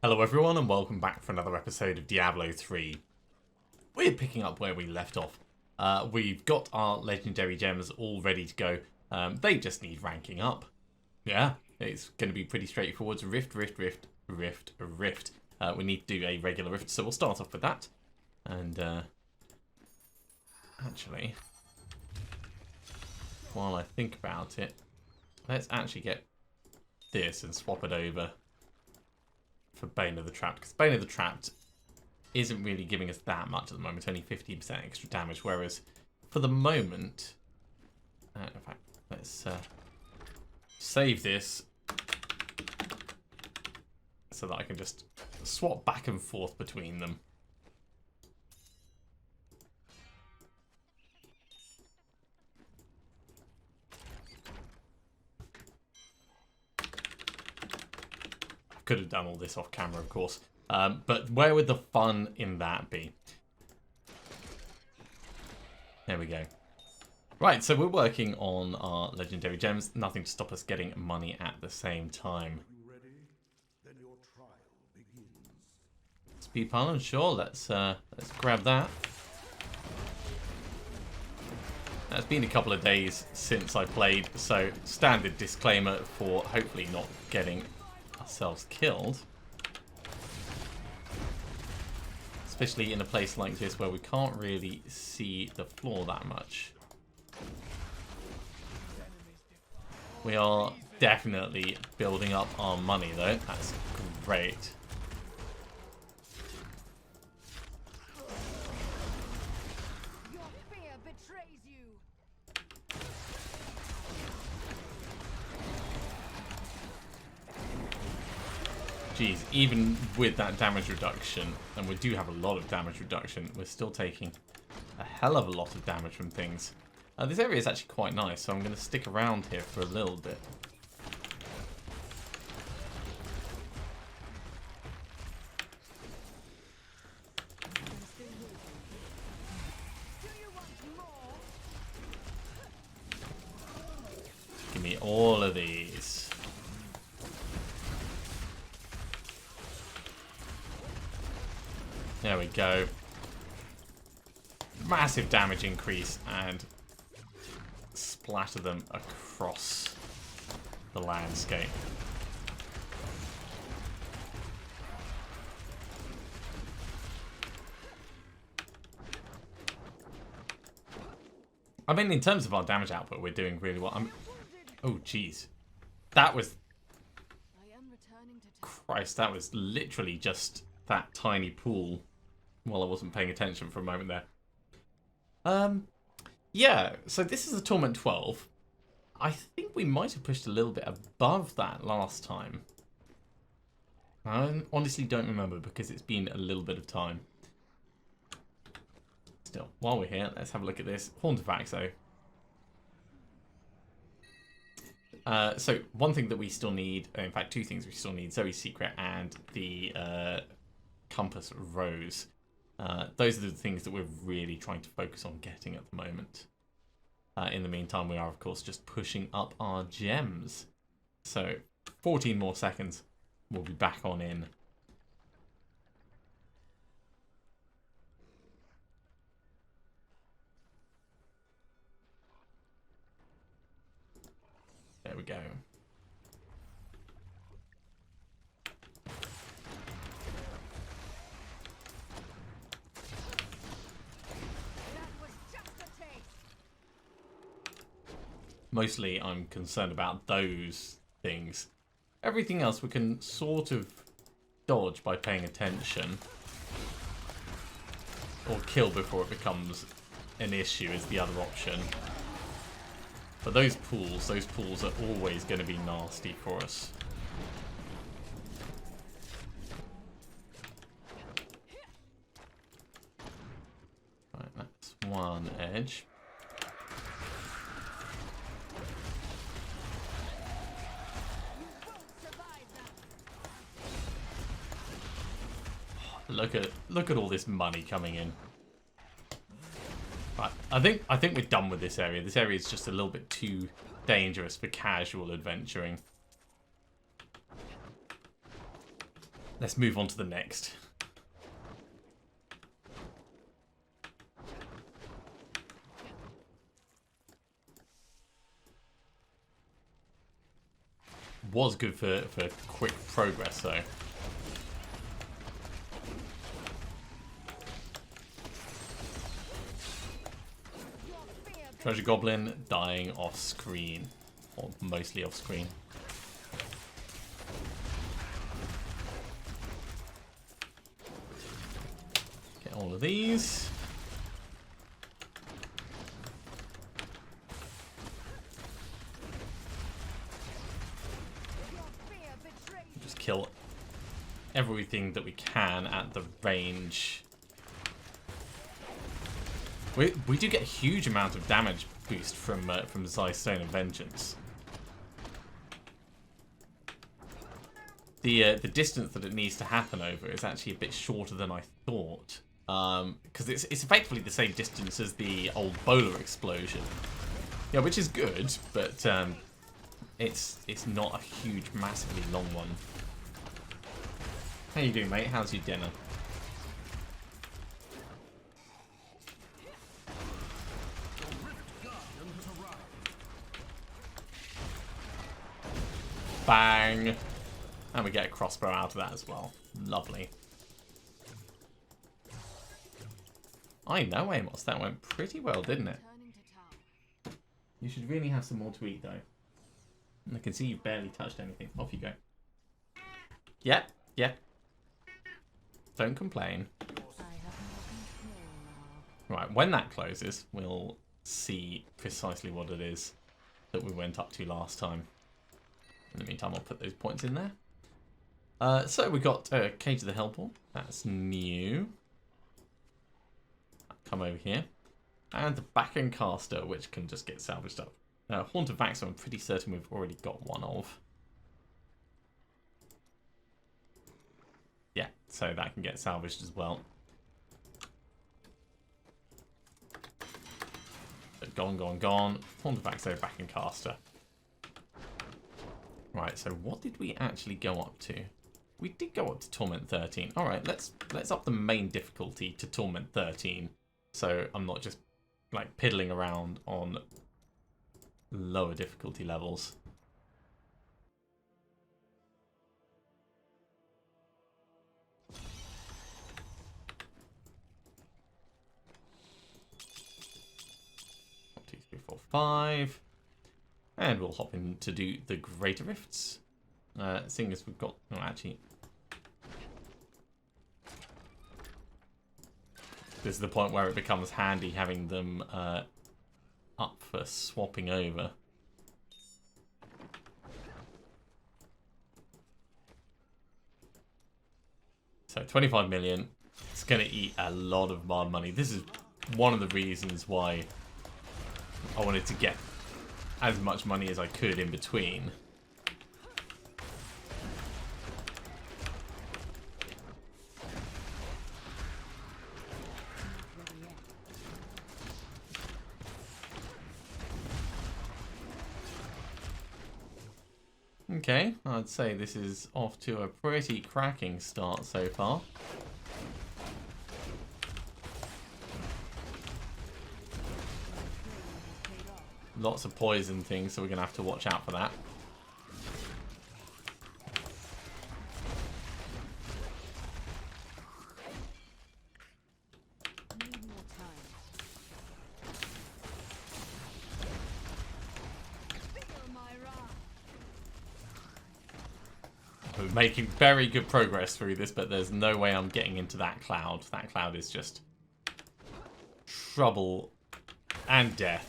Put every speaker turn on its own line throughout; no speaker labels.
Hello everyone and welcome back for another episode of Diablo 3. We're picking up where we left off. We've got our legendary gems all ready to go. They just need ranking up. Yeah, it's going to be pretty straightforward. Rift. We need to do a regular rift, so we'll start off with that. And actually, while I think about it, let's actually get this and swap it over for Bane of the Trapped, because Bane of the Trapped isn't really giving us that much at the moment, only 15% extra damage, whereas for the moment, in fact, let's save this so that I can just swap back and forth between them. Could have done all this off camera, of course. But where would the fun in that be? There we go. Right, so we're working on our legendary gems. Nothing to stop us getting money at the same time. Speed pylon, sure. Let's grab that. It's been a couple of days since I played, so standard disclaimer for hopefully not getting ourselves killed, especially in a place like this where we can't really see the floor that much. We are definitely building up our money though. That's great. Jeez, even with that damage reduction, and we do have a lot of damage reduction, we're still taking a hell of a lot of damage from things. This area is actually quite nice, so I'm going to stick around here for a little bit. Give me all of these. There we go. Massive damage increase and splatter them across the landscape. I mean, in terms of our damage output, we're doing really well. Oh, jeez. That was... Christ, that was literally just that tiny pool. While I wasn't paying attention for a moment there. Yeah, so this is a Torment 12. I think we might have pushed a little bit above that last time. I honestly don't remember because it's been a little bit of time. Still, while we're here, let's have a look at this. Horns of Vaxo. So, one thing that we still need, in fact, two things we still need, Zoe's Secret and the Compass Rose. Those are the things that we're really trying to focus on getting at the moment. In the meantime, we are, of course, just pushing up our gems. So, 14 more seconds. We'll be back on in. There we go. Mostly I'm concerned about those things. Everything else we can sort of dodge by paying attention. Or kill before it becomes an issue is the other option. But those pools are always going to be nasty for us. Right, that's one edge. Look at all this money coming in. Right, I think we're done with this area. This area is just a little bit too dangerous for casual adventuring. Let's move on to the next. Was good for quick progress though. Treasure Goblin dying off screen, or mostly off screen. Get all of these. Just kill everything that we can at the range. We do get a huge amount of damage boost from ZHAR Stone of Vengeance. The distance that it needs to happen over is actually a bit shorter than I thought, because it's effectively the same distance as the old bowler explosion. Yeah, which is good, but it's not a huge, massively long one. How you doing, mate? How's your dinner? Bang! And we get a crossbow out of that as well. Lovely. I know, Amos. That went pretty well, didn't it? You should really have some more to eat, though. And I can see you've barely touched anything. Off you go. Yep, yep. Don't complain. Right, when that closes, we'll see precisely what it is that we went up to last time. In the meantime, I'll put those points in there. So we got Cage of the Hellborn. That's new. Come over here. And the Back-End Caster, which can just get salvaged up. Haunt of Vaxxer, I'm pretty certain we've already got one of. Yeah, so that can get salvaged as well. But gone, gone, gone. Haunt of Vaxxer, Back-End Caster. Right, so what did we actually go up to? We did go up to Torment 13. Alright, let's up the main difficulty to Torment 13. So I'm not just like piddling around on lower difficulty levels. One, two, three, four, five. And we'll hop in to do the Greater Rifts. Seeing as we've got... No, actually... This is the point where it becomes handy having them up for swapping over. So 25 million. It's going to eat a lot of my money. This is one of the reasons why I wanted to get as much money as I could in between. Okay, I'd say this is off to a pretty cracking start so far. Lots of poison things, so we're going to have to watch out for that. We're making very good progress through this, but there's no way I'm getting into that cloud. That cloud is just trouble and death.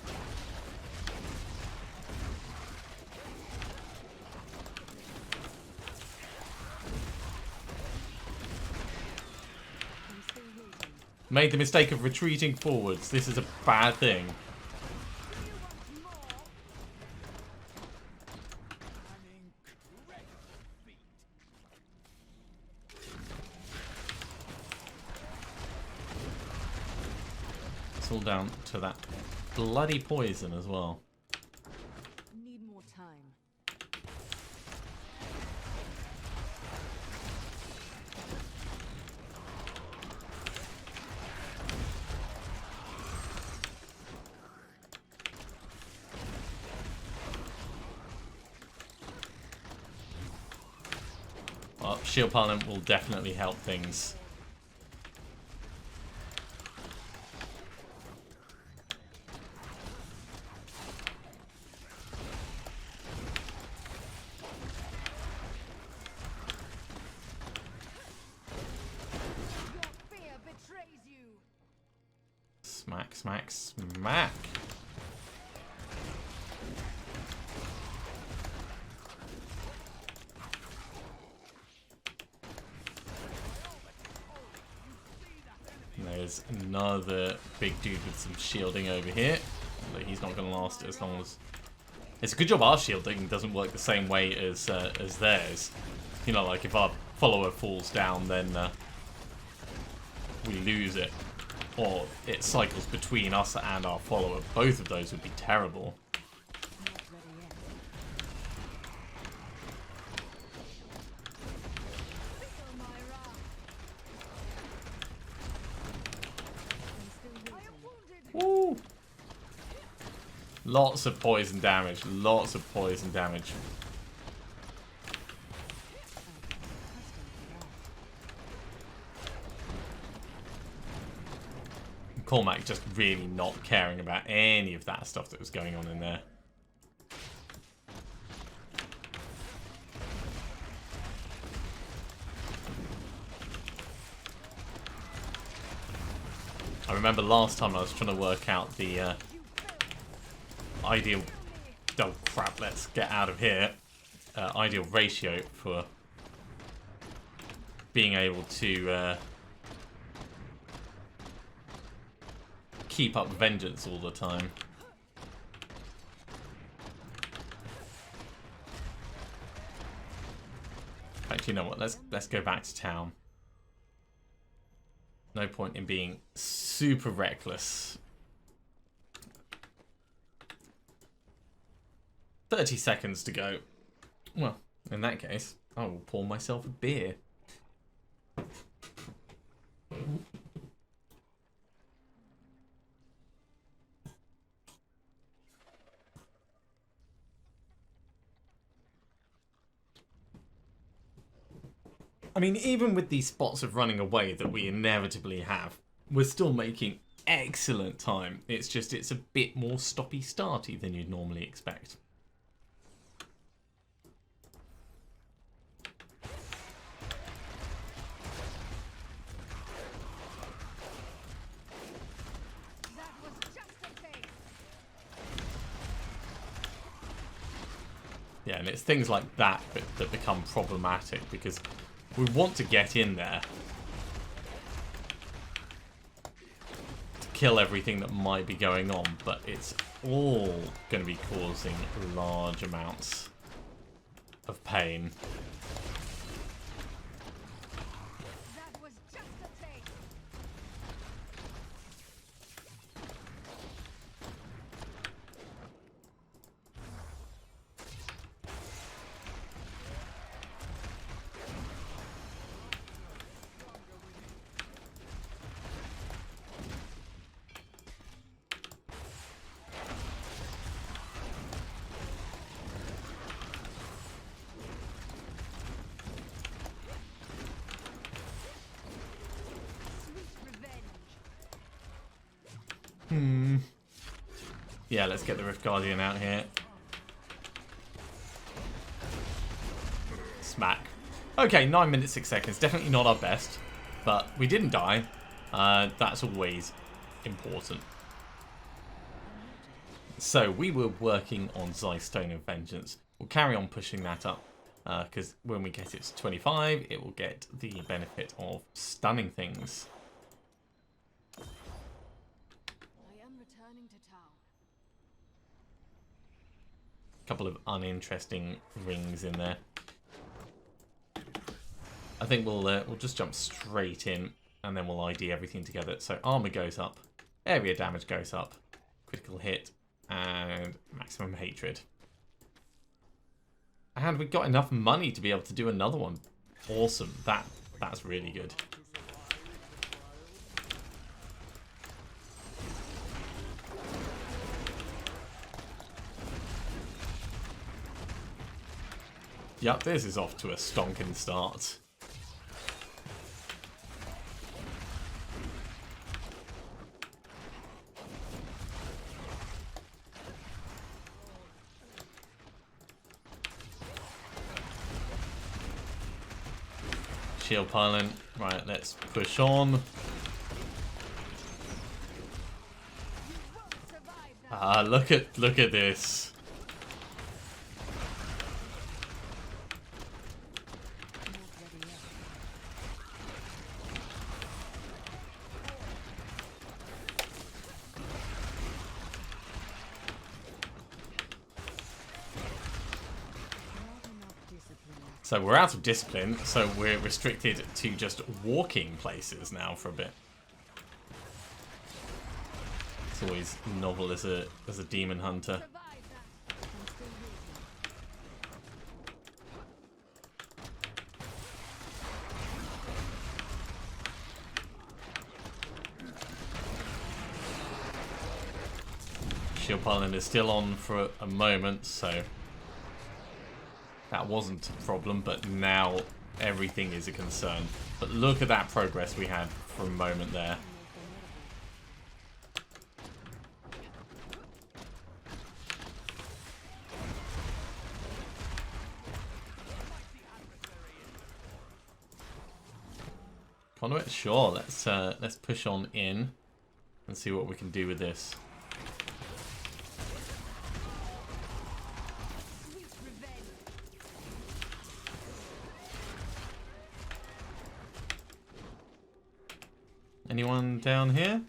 Made the mistake of retreating forwards. This is a bad thing. It's all down to that bloody poison as well.
Need more time.
Well, shield parliament will definitely help things.
Your fear betrays you.
Smack, smack, smack. And there's another big dude with some shielding over here. But he's not going to last as long as... It's a good job our shielding doesn't work the same way as theirs. You know, like if our follower falls down, then we lose it. Or it cycles between us and our follower. Both of those would be terrible.
Not ready yet. Feel my wrath. I'm still I am wounded.
Woo! Lots of poison damage. Lots of poison damage. Cormac just really not caring about any of that stuff that was going on in there. I remember last time I was trying to work out the ideal... Oh crap, let's get out of here. Ideal ratio for being able to keep up vengeance all the time. In fact, you know what? Let's go back to town. No point in being super reckless. 30 seconds to go. Well, in that case, I will pour myself a beer. I mean, even with these spots of running away that we inevitably have, we're still making excellent time. It's just, it's a bit more stoppy-starty than you'd normally expect.
That was just a taste.
Yeah, and it's things like that that become problematic, because we want to get in there to kill everything that might be going on, but it's all going to be causing large amounts of pain.
That was just a taste.
Yeah, let's get the Rift Guardian out here. Smack. Okay, 9 minutes, 6 seconds. Definitely not our best, but we didn't die. That's always important. So, we were working on Stone of Vengeance. We'll carry on pushing that up, because when we get it to 25, it will get the benefit of stunning things.
I am returning to town.
Couple of uninteresting rings in there. I think we'll just jump straight in, and then we'll ID everything together. So armor goes up, area damage goes up, critical hit, and maximum hatred. And we got enough money to be able to do another one. Awesome. That's really good. Yep, this is off to a stonking start. Shield piling. Right, let's push on. Ah, look at this. So we're out of discipline, so we're restricted to just walking places now for a bit. It's always novel as a demon hunter. Shield piling is still on for a moment, so that wasn't a problem, but now everything is a concern. But look at that progress we had for a moment there. Conduit, sure. Let's push on in and see what we can do with this. Anyone down here?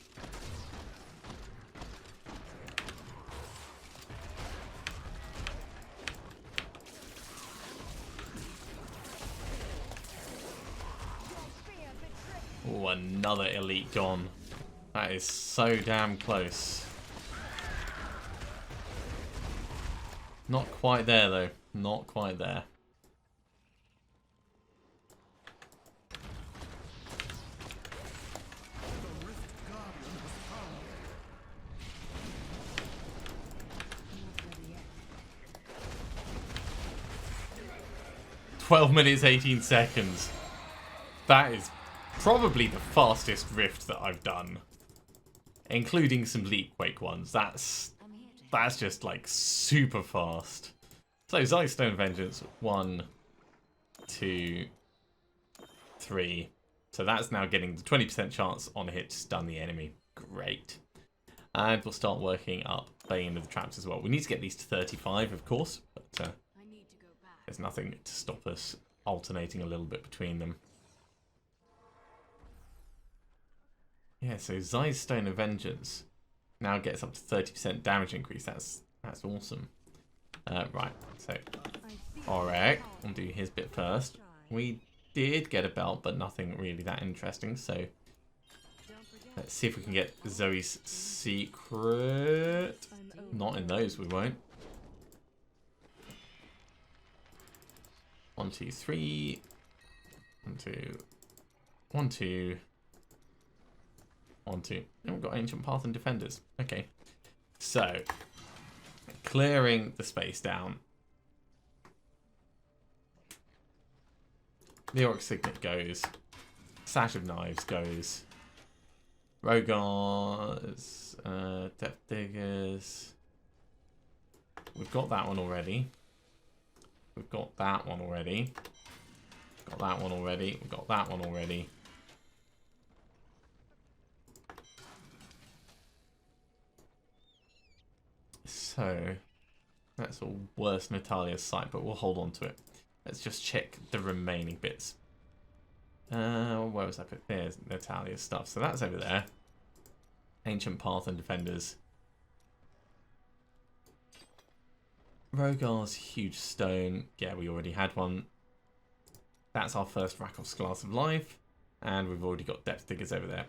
Oh, another elite gone. That is so damn close. Not quite there though. Not quite there. "12 minutes 18 seconds. That is probably the fastest rift that I've done, including some leap quake ones. That's just like super fast. So Stone Vengeance 1, 2, 3. So that's now getting the 20% chance on a hit to stun the enemy. Great. And we'll start working up Bane of the Traps as well. We need to get these to 35, of course, but there's nothing to stop us alternating a little bit between them. Yeah, so Zai's Stone of Vengeance now gets up to 30% damage increase. That's awesome. Right, so Aurek, we'll do his bit first. We did get a belt, but nothing really that interesting. So let's see if we can get Zoe's secret. Not in those, we won't. 1, 2, 3. 1, 2. 1, 2. 1, 2. And we've got Ancient Path and Defenders. Okay. So, clearing the space down. The Auric Signet goes. Sash of Knives goes. Rogars. Depth Diggers. We've got that one already. We've got that one already. Got that one already. We've got that one already. So, that's all worse Natalya's site, but we'll hold on to it. Let's just check the remaining bits. Where was that bit? There's Natalya's stuff. So that's over there. Ancient Path and Defenders. Rogar's Huge Stone. Yeah, we already had one. That's our first Rakov's Glass of Life. And we've already got Depth Diggers over there.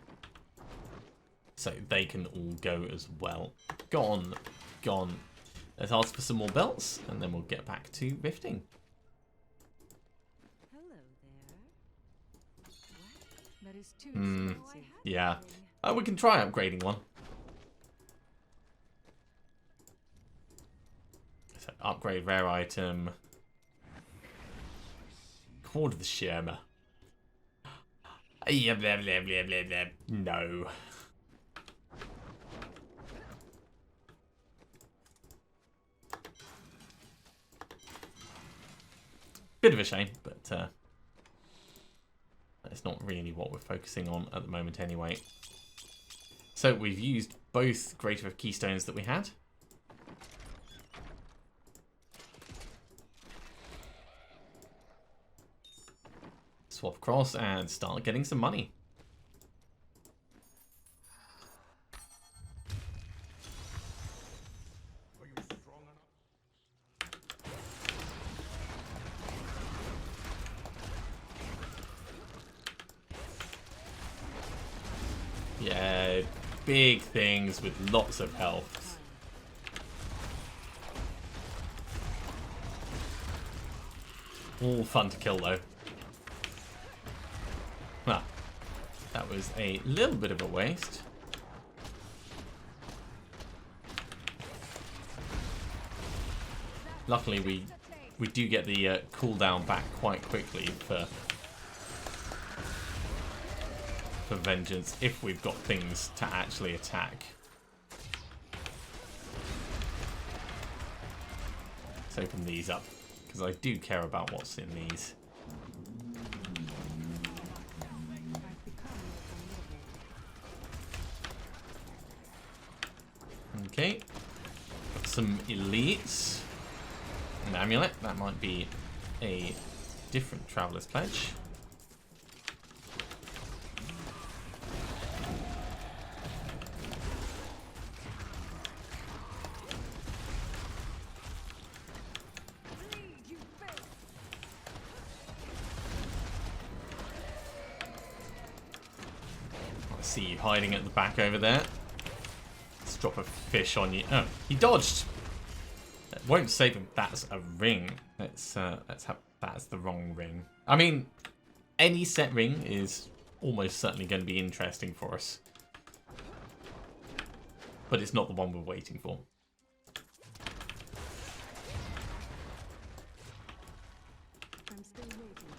So they can all go as well. Gone. Gone. Let's ask for some more belts, and then we'll get back to rifting.
Hello there. What? That is too expensive.
Yeah. We can try upgrading one. So upgrade rare item. Horde of the Shirma. Yeah, blah, blah, blah, blah, blah. No. Bit of a shame, but it's not really what we're focusing on at the moment anyway. So we've used both Greater of Keystones that we had. Swap across and start getting some money. Yeah, big things with lots of health. All fun to kill though. Well, that was a little bit of a waste. Luckily we do get the cooldown back quite quickly for vengeance if we've got things to actually attack. Let's open these up because I do care about what's in these. Okay, got some elites. An amulet, that might be a different Traveler's Pledge. I see you hiding at the back over there. Let's drop a fish on you. Oh, he dodged. It won't save him. That's a ring. Let's have that's the wrong ring. I mean, any set ring is almost certainly going to be interesting for us, but it's not the one we're waiting for.
I'm still waiting.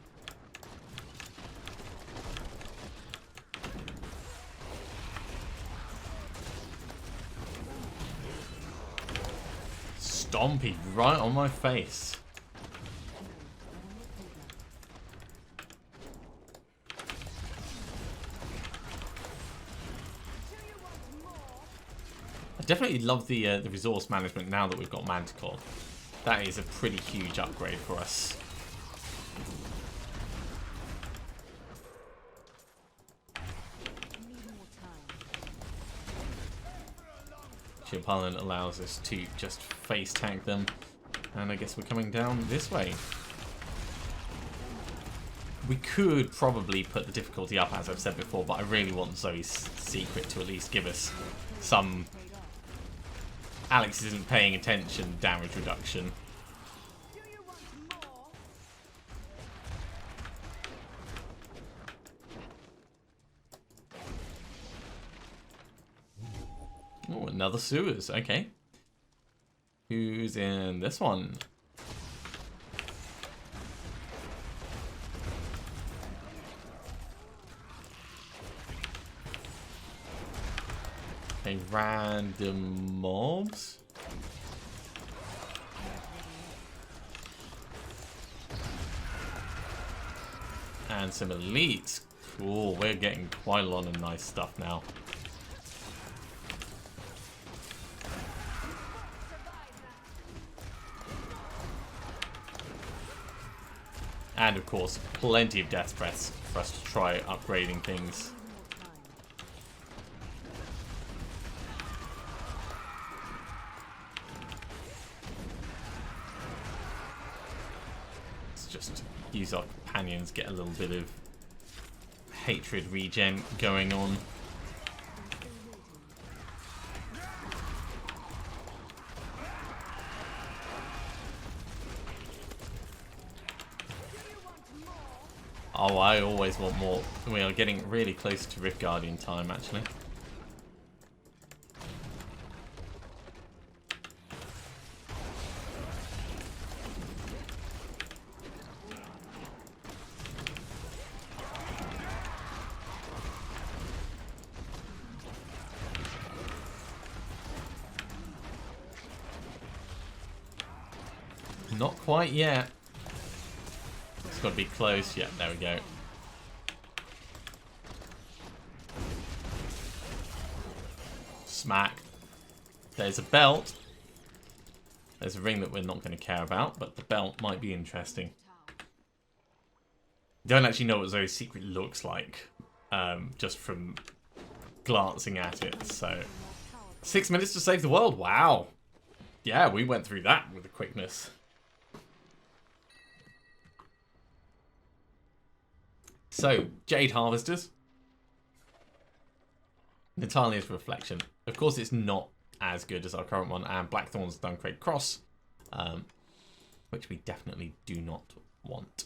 Stompy right on my face. I definitely love the resource management now that we've got Manticore. That is a pretty huge upgrade for us. Shield Pylon allows us to just face tank them, and I guess we're coming down this way. We could probably put the difficulty up, as I've said before, but I really want Zoe's secret to at least give us some Alex isn't paying attention damage reduction. Oh, another sewers. Okay. Who's in this one? Okay, random mobs. And some elites. Cool, we're getting quite a lot of nice stuff now. And of course, plenty of death breaths for us to try upgrading things. Let's just use our companions, get a little bit of hatred regen going on. Oh, I always want more. We are getting really close to Rift Guardian time, actually. Not quite yet. It's got to be close. Yeah, there we go. Smack. There's a belt. There's a ring that we're not going to care about, but the belt might be interesting. Don't actually know what Zoe's secret looks like, just from glancing at it. So, 6 minutes to save the world. Wow. Yeah, we went through that with a quickness. So, Jade Harvesters. Natalya's Reflection. Of course, it's not as good as our current one. And Blackthorn's Duncrate Cross, which we definitely do not want.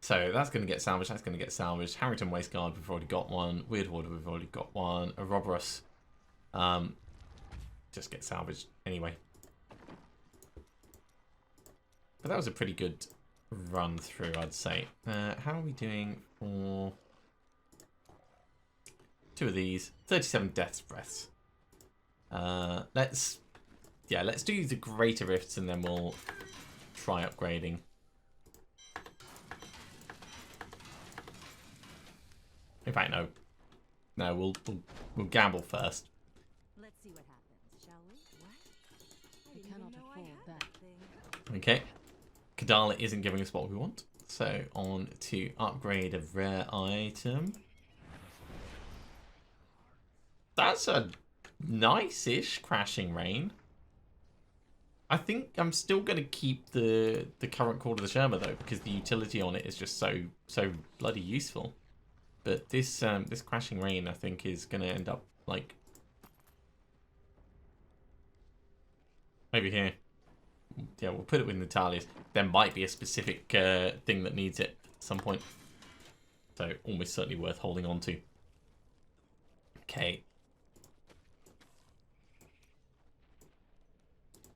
So that's going to get salvaged. That's going to get salvaged. Harrington Wasteguard, we've already got one. Weird Order, we've already got one. Ouroboros, just get salvaged anyway. But that was a pretty good run through, I'd say. How are we doing for 2 of these? 37 Death's Breaths. Let's do the Greater Rifts and then we'll try upgrading. In fact, no. No, we'll gamble first.
Let's see what happens, shall we? What? We cannot afford that.
Okay. Kadala isn't giving us what we want. So on to upgrade a rare item. That's a nice-ish Crashing Rain. I think I'm still going to keep the current Cord of the Sherma though, because the utility on it is just so bloody useful. But this this Crashing Rain, I think, is going to end up, like, over here. Yeah, we'll put it with Natalya's. There might be a specific thing that needs it at some point. So, almost certainly worth holding on to. Okay.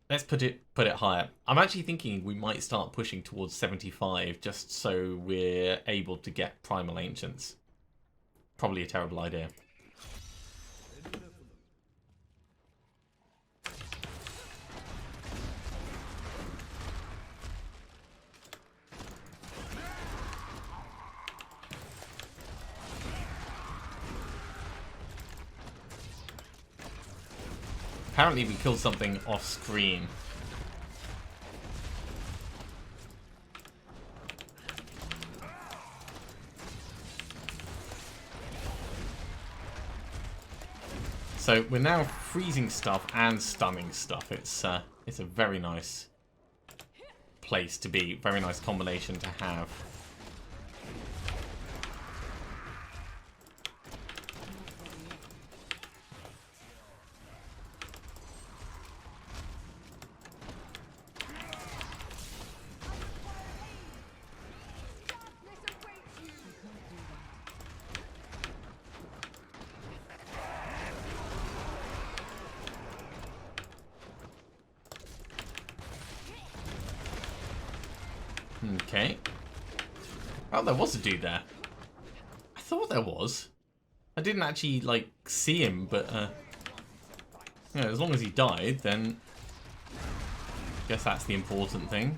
Let's put it higher. I'm actually thinking we might start pushing towards 75 just so we're able to get Primal Ancients. Probably a terrible idea. Apparently we killed something off screen. So we're now freezing stuff and stunning stuff. It's a very nice place to be. Very nice combination to have. Okay. Oh, there was a dude there. I thought there was. I didn't actually, like, see him, but, yeah, as long as he died, then I guess that's the important thing.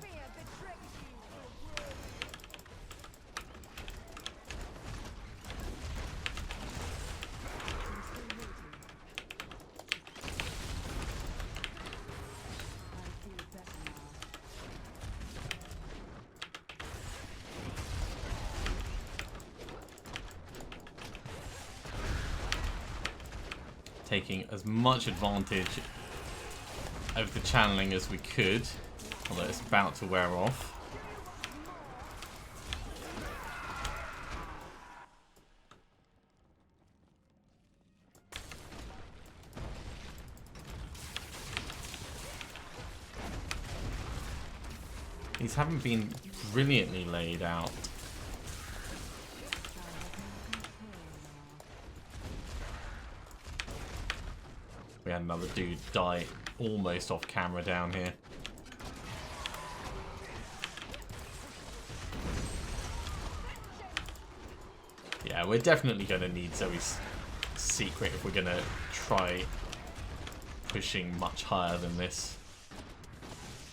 Taking as much advantage of the channeling as we could, although it's about to wear off. These haven't been brilliantly laid out. We had another dude die almost off camera down here. Yeah, we're definitely going to need Zoe's secret if we're going to try pushing much higher than this.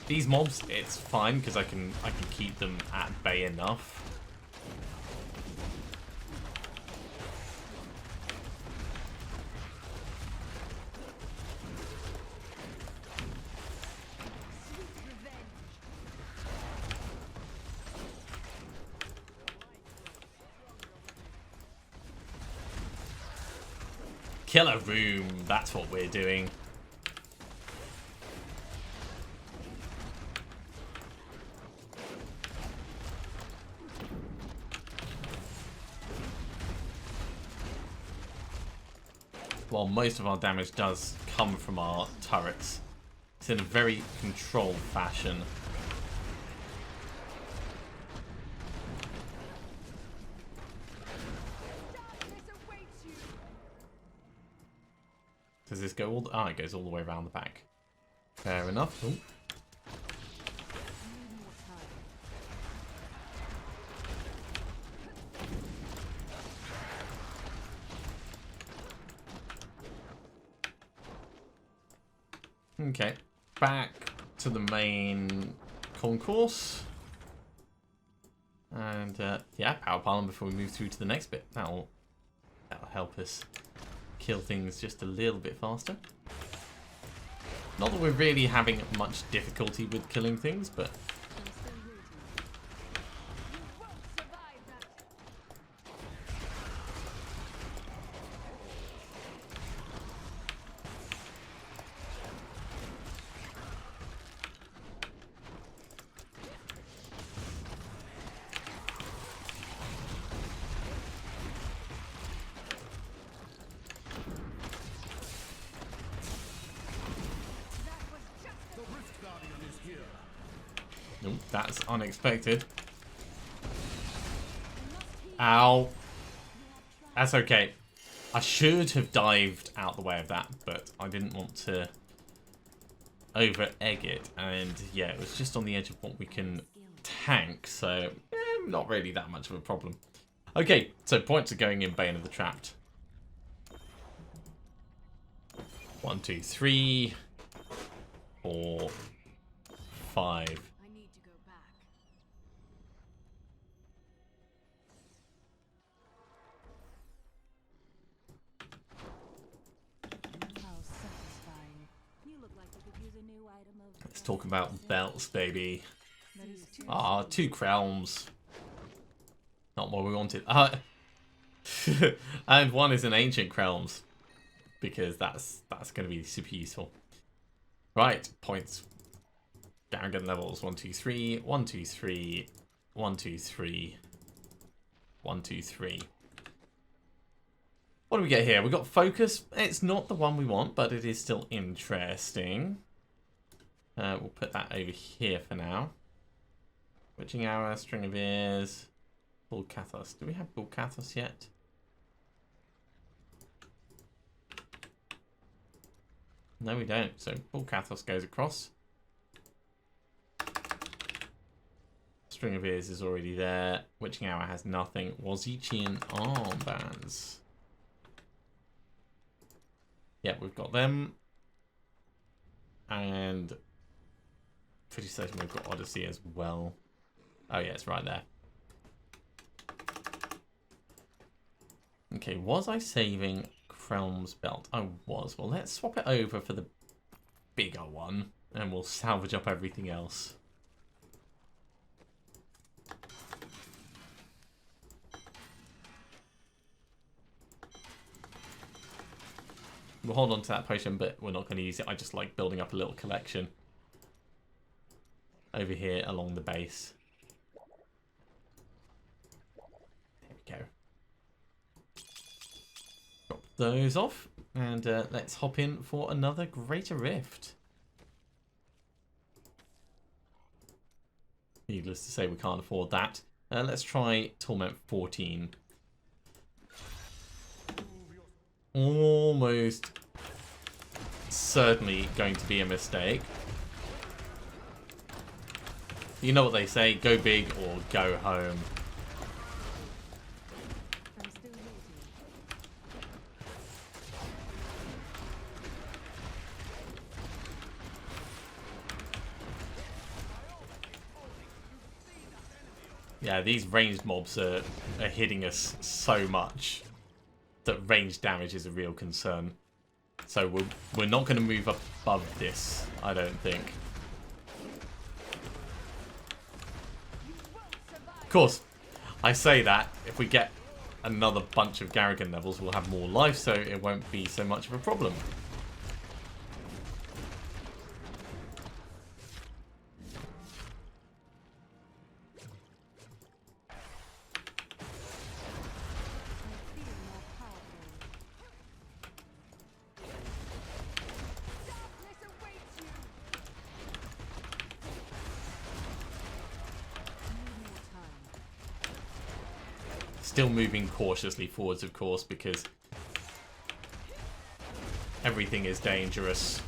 These mobs, it's fine because I can keep them at bay enough. Killer room, that's what we're doing. While most of our damage does come from our turrets, it's in a very controlled fashion. Does this go all... Ah, it goes all the way around the back. Fair enough. Ooh. Okay, back to the main concourse. And, yeah, power pylon before we move through to the next bit. That'll help us kill things just a little bit faster. Not that we're really having much difficulty with killing things, but... Nope, that's unexpected. Ow. That's okay. I should have dived out the way of that, but I didn't want to over-egg it. And yeah, it was just on the edge of what we can tank, so not really that much of a problem. Okay, so points are going in Bane of the Trapped. 1, 2, 3, 4, 5. Let's talk about belts, baby. Ah, 2 crowns. Not what we wanted. And 1 is an ancient crowns, because that's going to be super useful. Right, points. Downgun levels 1, 2, 3, 1, 2, 3, 1, 2, 3, 1, 2, 3. What do we get here? We got focus. It's not the one we want, but it is still interesting. We'll put that over here for now. Witching Hour, String of Ears, Bull Cathos. Do we have Bull Cathos yet? No, we don't. So Bull Cathos goes across. String of Ears is already there. Witching Hour has nothing. Wazichian armbands. Yeah, we've got them. And pretty certain we've got Odyssey as well. Oh yeah, it's right there. Okay, was I saving Krelm's belt? I was. Well, let's swap it over for the bigger one, and we'll salvage up everything else. We'll hold on to that potion, but we're not going to use it. I just like building up a little collection over here along the base. There we go. Drop those off, and let's hop in for another Greater Rift. Needless to say, we can't afford that. Let's try Torment 14. Almost certainly going to be a mistake. You know what they say, go big or go home. Yeah, these ranged mobs are hitting us so much that ranged damage is a real concern. So we're not going to move up above this, I don't think. Of course, I say that if we get another bunch of Garrigan levels, we'll have more life, so it won't be so much of a problem. Still moving cautiously forwards, of course, because everything is dangerous.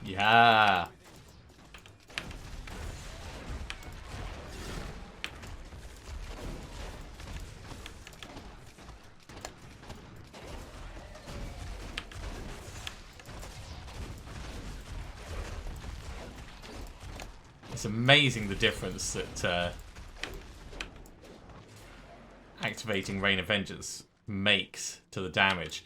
Yeah. It's amazing the difference that activating Rain of Vengeance makes to the damage.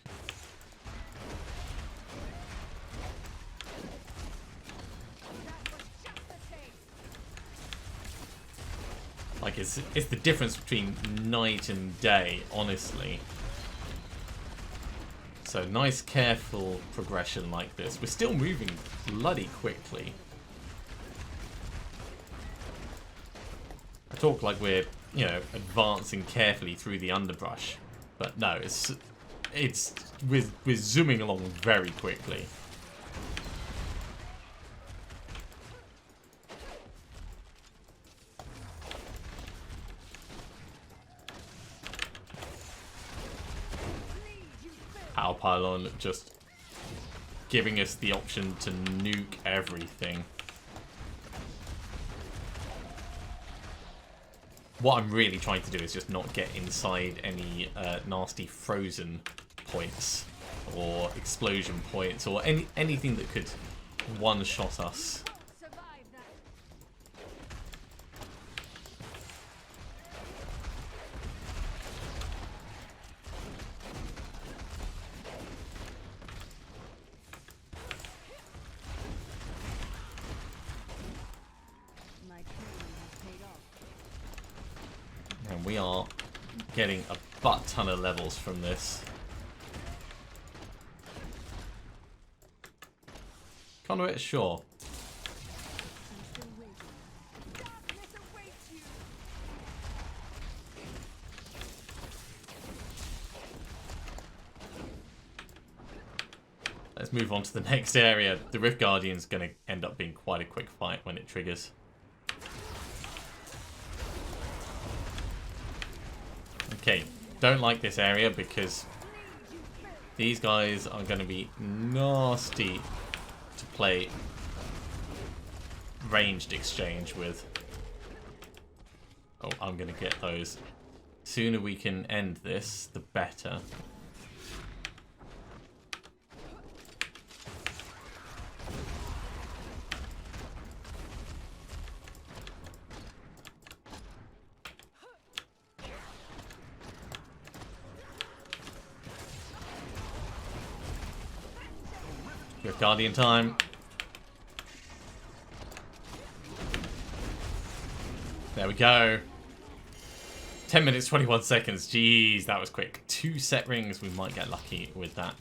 Like, it's the difference between night and day, honestly. So nice, careful progression like this. We're still moving bloody quickly. I talk like we're, you know, advancing carefully through the underbrush, but no, we're zooming along very quickly. Power pylon just giving us the option to nuke everything. What I'm really trying to do is just not get inside any nasty frozen points or explosion points or anything that could one-shot us. And we are getting a butt ton of levels from this. Conduit, sure. Let's move on to the next area. The Rift Guardian's going to end up being quite a quick fight when it triggers. Okay, don't like this area because these guys are going to be nasty to play ranged exchange with. Oh, I'm going to get those. Sooner we can end this, the better. Rift Guardian time. There we go. 10 minutes, 21 seconds. Jeez, that was quick. 2 set rings. We might get lucky with that.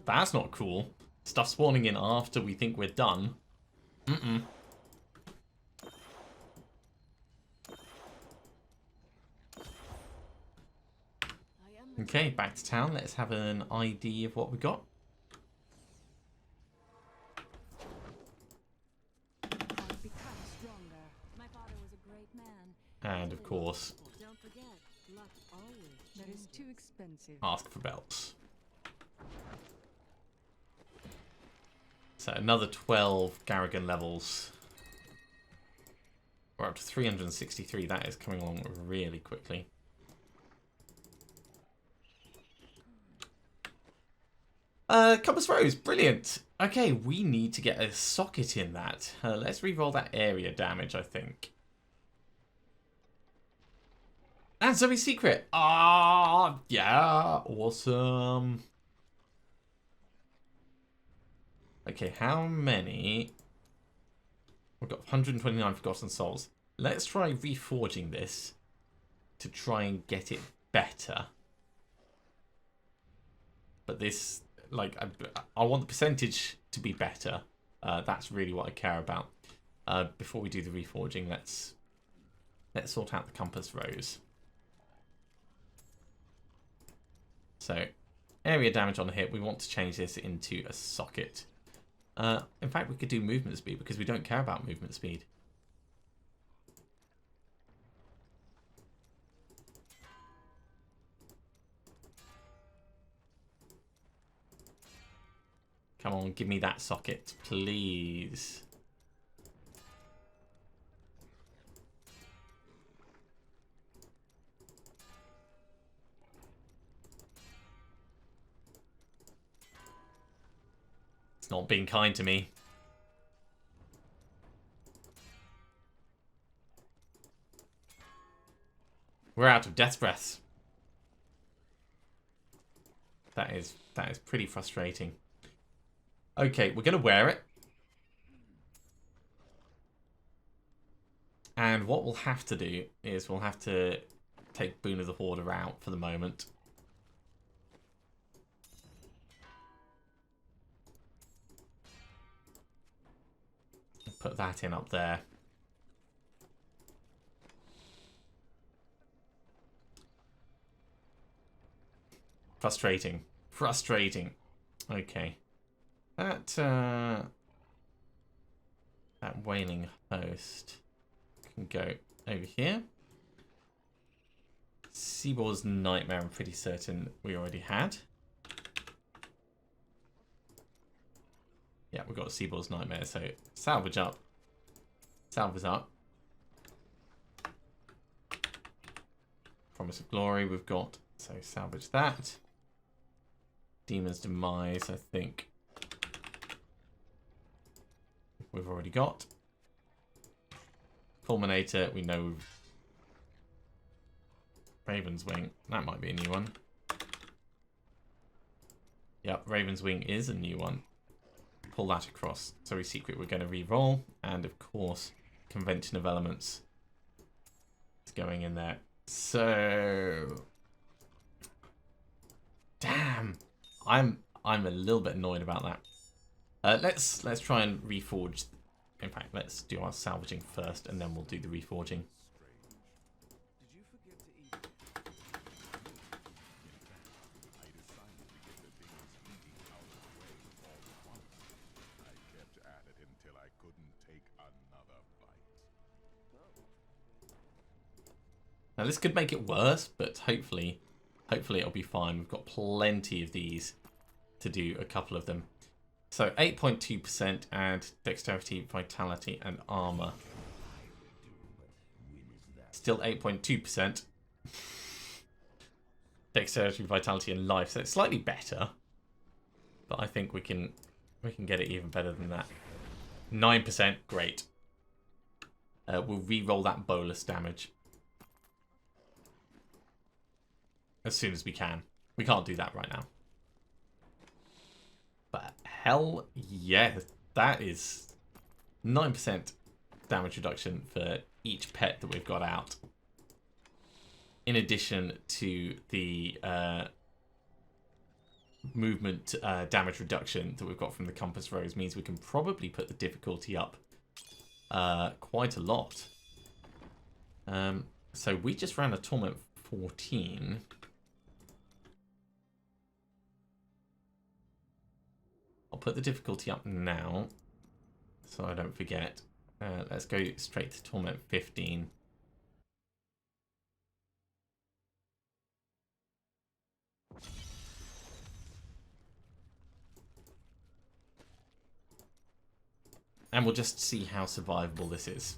That's not cool. Stuff spawning in after we think we're done. Mm-mm. Okay, back to town. Let's have an ID of what we got. And of course,
that is too expensive.
ask for belts. So another 12 Garrigan levels. We're up to 363. That is coming along really quickly. Compass Rose, brilliant. Okay, we need to get a socket in that. Let's re-roll that area damage, I think. And Zoe's secret. Ah, yeah, awesome. Okay, how many? We've got 129 Forgotten Souls. Let's try reforging this to try and get it better. But this, like, I want the percentage to be better. That's really what I care about. Before we do the reforging, let's sort out the Compass Rose. So, area damage on a hit. We want to change this into a socket. In fact, we could do movement speed because we don't care about movement speed. Come on, give me that socket, please. It's not being kind to me. We're out of death breaths. That is pretty frustrating. Okay, we're gonna wear it. And what we'll have to do is we'll have to take Boon of the Hoarder out for the moment. Put that in up there. Frustrating. Frustrating. Okay. That Wailing Host can go over here. Seaboard's Nightmare, I'm pretty certain we already had. Yeah, we've got Seaboard's Nightmare, so salvage up. Salvage up. Promise of Glory we've got, so salvage that. Demon's Demise, I think we've already got. Fulminator, we know. Raven's Wing, that might be a new one. Yep, Raven's Wing is a new one. Pull that across. Sorry, secret we're going to re-roll. And of course, Convention of Elements is going in there. So, damn, I'm a little bit annoyed about that. Let's try and reforge. In fact, let's do our salvaging first, and then we'll do the reforging. Now this could make it worse, but hopefully it'll be fine. We've got plenty of these to do a couple of them. So 8.2% and dexterity, vitality, and armor. Still 8.2%. Dexterity, vitality, and life. So it's slightly better, but I think we can get it even better than that. 9%, great. We'll re-roll that bolus damage as soon as we can. We can't do that right now. But hell yeah, that is 9% damage reduction for each pet that we've got out. In addition to the movement damage reduction that we've got from the Compass Rose, means we can probably put the difficulty up quite a lot. So we just ran a Torment 14. I'll put the difficulty up now, so I don't forget. Let's go straight to Torment 15. and we'll just see how survivable this is.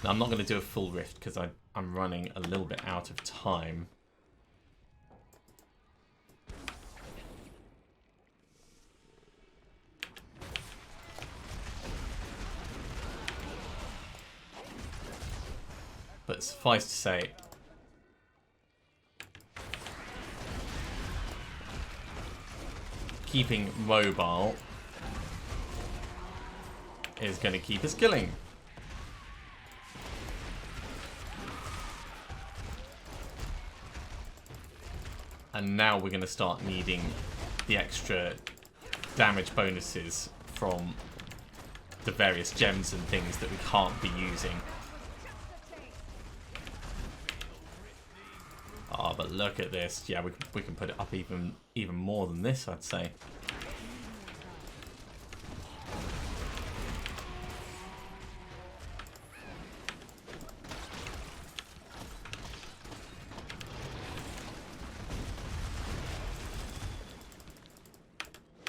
Now, I'm not going to do a full rift because I'm running a little bit out of time. But suffice to say, keeping mobile is going to keep us killing. And now we're going to start needing the extra damage bonuses from the various gems and things that we can't be using. Oh, but look at this. Yeah, we can put it up even more than this, I'd say.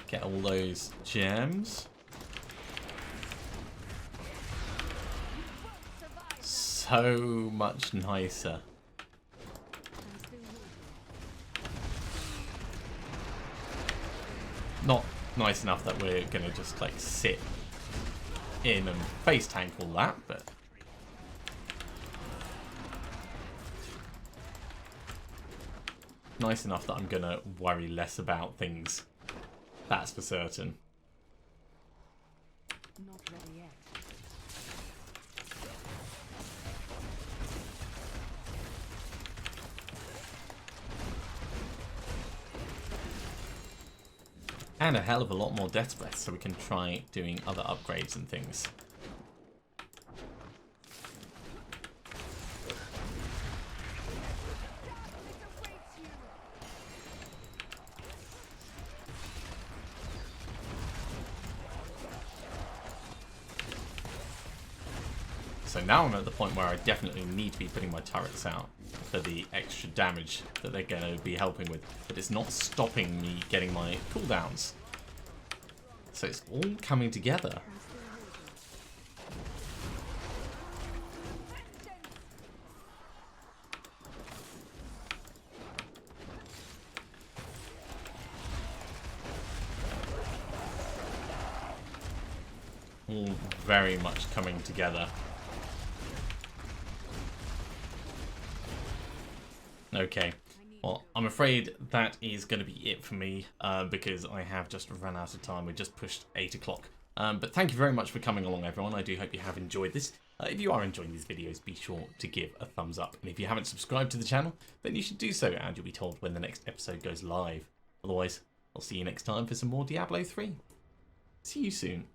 Get all those gems. So much nicer. Not nice enough that we're going to just like sit in and face tank all that, but nice enough that I'm going to worry less about things. That's for certain.
Not ready yet.
And a hell of a lot more death breath, so we can try doing other upgrades and things. So now I'm at the point where I definitely need to be putting my turrets out for the extra damage that they're going to be helping with. But it's not stopping me getting my cooldowns. So it's all coming together. All very much coming together. Okay, well, I'm afraid that is going to be it for me because I have just run out of time. We just pushed 8 o'clock. But thank you very much for coming along, everyone. I do hope you have enjoyed this. If you are enjoying these videos, be sure to give a thumbs up. And if you haven't subscribed to the channel, then you should do so, and you'll be told when the next episode goes live. Otherwise, I'll see you next time for some more Diablo 3. See you soon.